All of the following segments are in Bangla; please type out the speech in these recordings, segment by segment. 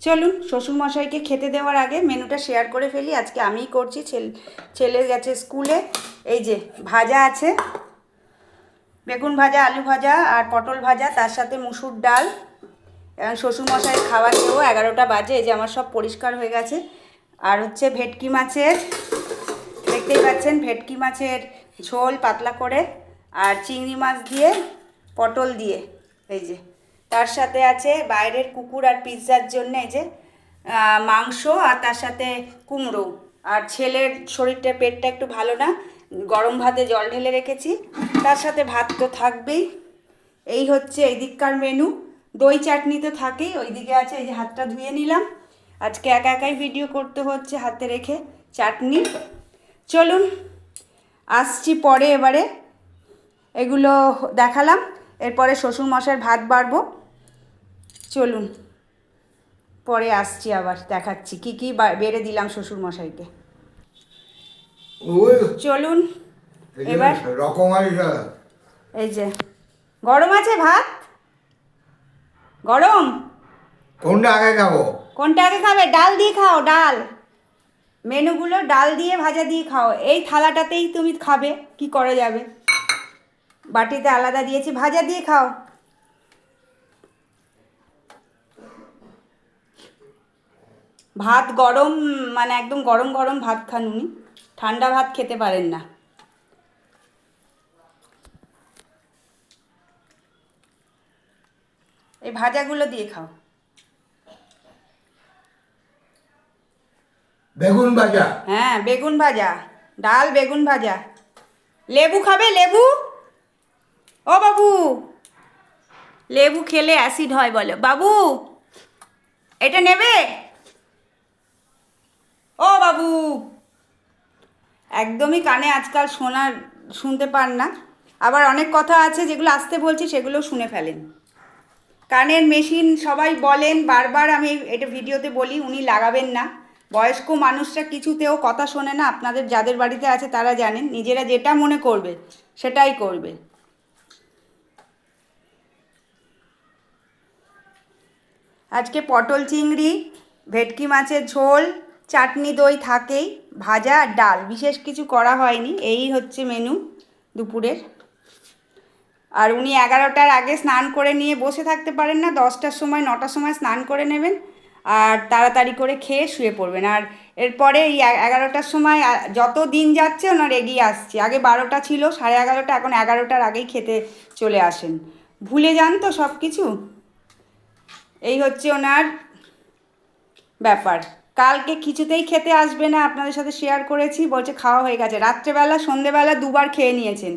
চলুন শ্বশুরমশাইকে খেতে দেওয়ার আগে মেনুটা শেয়ার করে ফেলি। আজকে আমিই করছি, ছেলে গেছে স্কুলে। এই যে ভাজা আছে, বেগুন ভাজা, আলু ভাজা আর পটল ভাজা, তার সাথে মুসুর ডাল। এখন শ্বশুরমশাই খাবার দেবো, 11টা বাজে। এই যে আমার সব পরিষ্কার হয়ে গেছে। আর হচ্ছে ভেটকি মাছের, দেখতেই পাচ্ছেন, ভেটকি মাছের ঝোল পাতলা করে, আর চিংড়ি মাছ দিয়ে পটল দিয়ে। এই যে তার সাথে আছে বাইরের কুকুর আর পিৎজার জন্য এই যে মাংস, আর তার সাথে কুমড়ো। আর ছেলের শরীরটা, পেটটা একটু ভালো না, গরম ভাতে জল ঢেলে রেখেছি। তার সাথে ভাত তো থাকবেই। এই হচ্ছে এই দিককার মেনু। দই চাটনি তো থাকেই, ওইদিকে আছে। এই যে হাতটা ধুয়ে নিলাম, আজকে একা একাই ভিডিও করতে হচ্ছে হাতে রেখে। চাটনি। চলুন আসছি পরে, এবারে এগুলো দেখালাম, এরপরে শ্বশুরমশাইয়ের ভাত বাড়বো। চলুন পরে আসছি, আবার দেখাচ্ছি কি কি বেড়ে দিলাম শ্বশুরমশাইকে। চলুন এবার। এই যে গরম আছে ভাত, গরম। কোনটা আগে খাবো? কোনটা আগে খাবে? ডাল দিয়ে খাও, ডাল। মেনুগুলো ডাল দিয়ে ভাজা দিয়ে খাও। এই থালাটাতেই তুমি খাবে, কি করা যাবে, বাটিতে আলাদা দিয়েছি, ভাজা দিয়ে খাও। ভাত গরম, মানে একদম গরম গরম ভাত খান উনি, ঠান্ডা ভাত খেতে পারেন না। এই ভাজাগুলো দিয়ে খাও। বেগুন ভাজা? হ্যাঁ, বেগুন ভাজা, ডাল, বেগুন ভাজা। লেবু খাবে? লেবু? ও বাবু, লেবু খেলে অ্যাসিড হয় বলে। বাবু এটা নেবে? ও বাবু, একদমই কানে আজকাল শুনতে পান না। আবার অনেক কথা আছে যেগুলো আসতে বলছি, সেগুলো শুনে ফেলেন। কানের মেশিন সবাই বলেন, বারবার আমি এটা ভিডিওতে বলি, উনি লাগাবেন না। বয়স্ক মানুষরা কিছুতেও কথা শোনে না, আপনাদের যাদের বাড়িতে আছে তারা জানেন। নিজেরা যেটা মনে করবে সেটাই করবে। আজকে পটল চিংড়ি, ভেটকি মাছের ঝোল, চাটনি, দই থাকেই, ভাজা আর ডাল, বিশেষ কিছু করা হয়নি। এই হচ্ছে মেনু দুপুরের। আর উনি 11টার আগে স্নান করে নিয়ে বসে থাকতে পারেন না, 10টার সময় 9টার সময় স্নান করে নেবেন আর তাড়াতাড়ি করে খেয়ে শুয়ে পড়বেন। আর এরপরে এই 11টার সময়, যত দিন যাচ্ছে ওনার এগিয়ে আসছে। আগে 12টা ছিল, 11:30, এখন 11টার আগেই খেতে চলে আসেন। ভুলে যান তো সব কিছু। এই হচ্ছে ওনার ব্যাপার। কালকে কিছুতেই খেতে আসবে না, আপনাদের সাথে শেয়ার করেছি, বলছে খাওয়া হয়ে গেছে। রাত্রেবেলা, সন্ধেবেলা দুবার খেয়ে নিয়েছেন।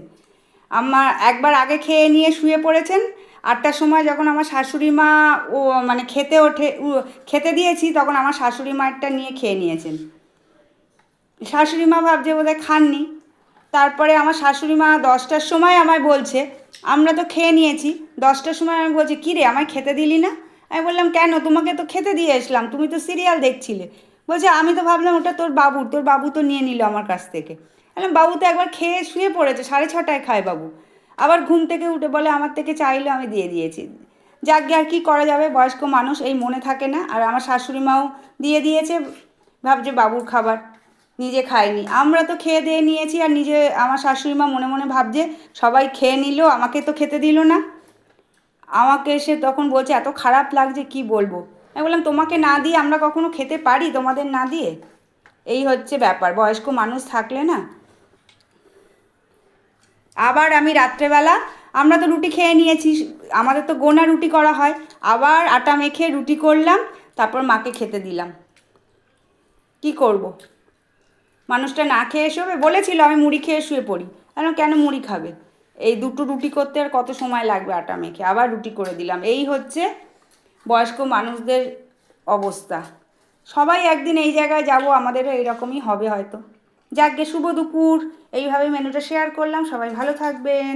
আমার একবার আগে খেয়ে নিয়ে শুয়ে পড়েছেন। 8টার সময় যখন আমার শাশুড়ি মা মানে খেতে দিয়েছি, তখন আমার শাশুড়ি মারটা নিয়ে খেয়ে নিয়েছেন। শাশুড়ি মা ভাবছে বোধহয় খাননি। তারপরে আমার শাশুড়ি মা 10টার সময় আমায় বলছে, আমরা তো খেয়ে নিয়েছি, 10টার সময় আমি বলছি, কী রে আমায় খেতে দিলি না? আমি বললাম, কেন, তোমাকে তো খেতে দিয়ে এসলাম, তুমি তো সিরিয়াল দেখছিলে। বলছে, আমি তো ভাবলাম ওটা তোর বাবু তো নিয়ে নিল আমার কাছ থেকে। বললাম, বাবু তো একবার খেয়ে শুয়ে পড়েছে, 6:30টায় খায় বাবু। আবার ঘুম থেকে উঠে বলে আমার থেকে চাইলে আমি দিয়ে দিয়েছি। যাকগে, আর কী করা যাবে, বয়স্ক মানুষ, এই মনে থাকে না। আর আমার শাশুড়ি মাও দিয়ে দিয়েছে, ভাবছে বাবুর খাবার, নিজে খায়নি। আমরা তো খেয়ে দিয়ে নিয়েছি, আর নিজে, আমার শাশুড়ি মা মনে মনে ভাবছে সবাই খেয়ে নিল, আমাকে তো খেতে দিল না। আমাকে এসে তখন বলছে এত খারাপ লাগছে কি বলবো। আমি বললাম, তোমাকে না দিয়ে আমরা কখনো খেতে পারি, তোমাদের না দিয়ে? এই হচ্ছে ব্যাপার, বয়স্ক মানুষ থাকলে না। আবার আমি রাত্রেবেলা, আমরা তো রুটি খেয়ে নিয়েছি, আমাদের তো গোনা রুটি করা হয়, আবার আটা মেখে রুটি করলাম, তারপর মাকে খেতে দিলাম। কি করব, মানুষটা না খেয়ে শোবে? বলেছিল আমি মুড়ি খেয়ে শুয়ে পড়ি। কেন মুড়ি খাবে? এই দুটো রুটি করতে আর কত সময় লাগবে আটা মেখে? আবার রুটি করে দিলাম। এই হচ্ছে বয়স্ক মানুষদের অবস্থা। সবাই একদিন এই জায়গায় যাব, আমাদেরও এইরকমই হবে হয়তো। যাকগে, শুভ দুপুর। এইভাবে মেনুটা শেয়ার করলাম, সবাই ভালো থাকবেন।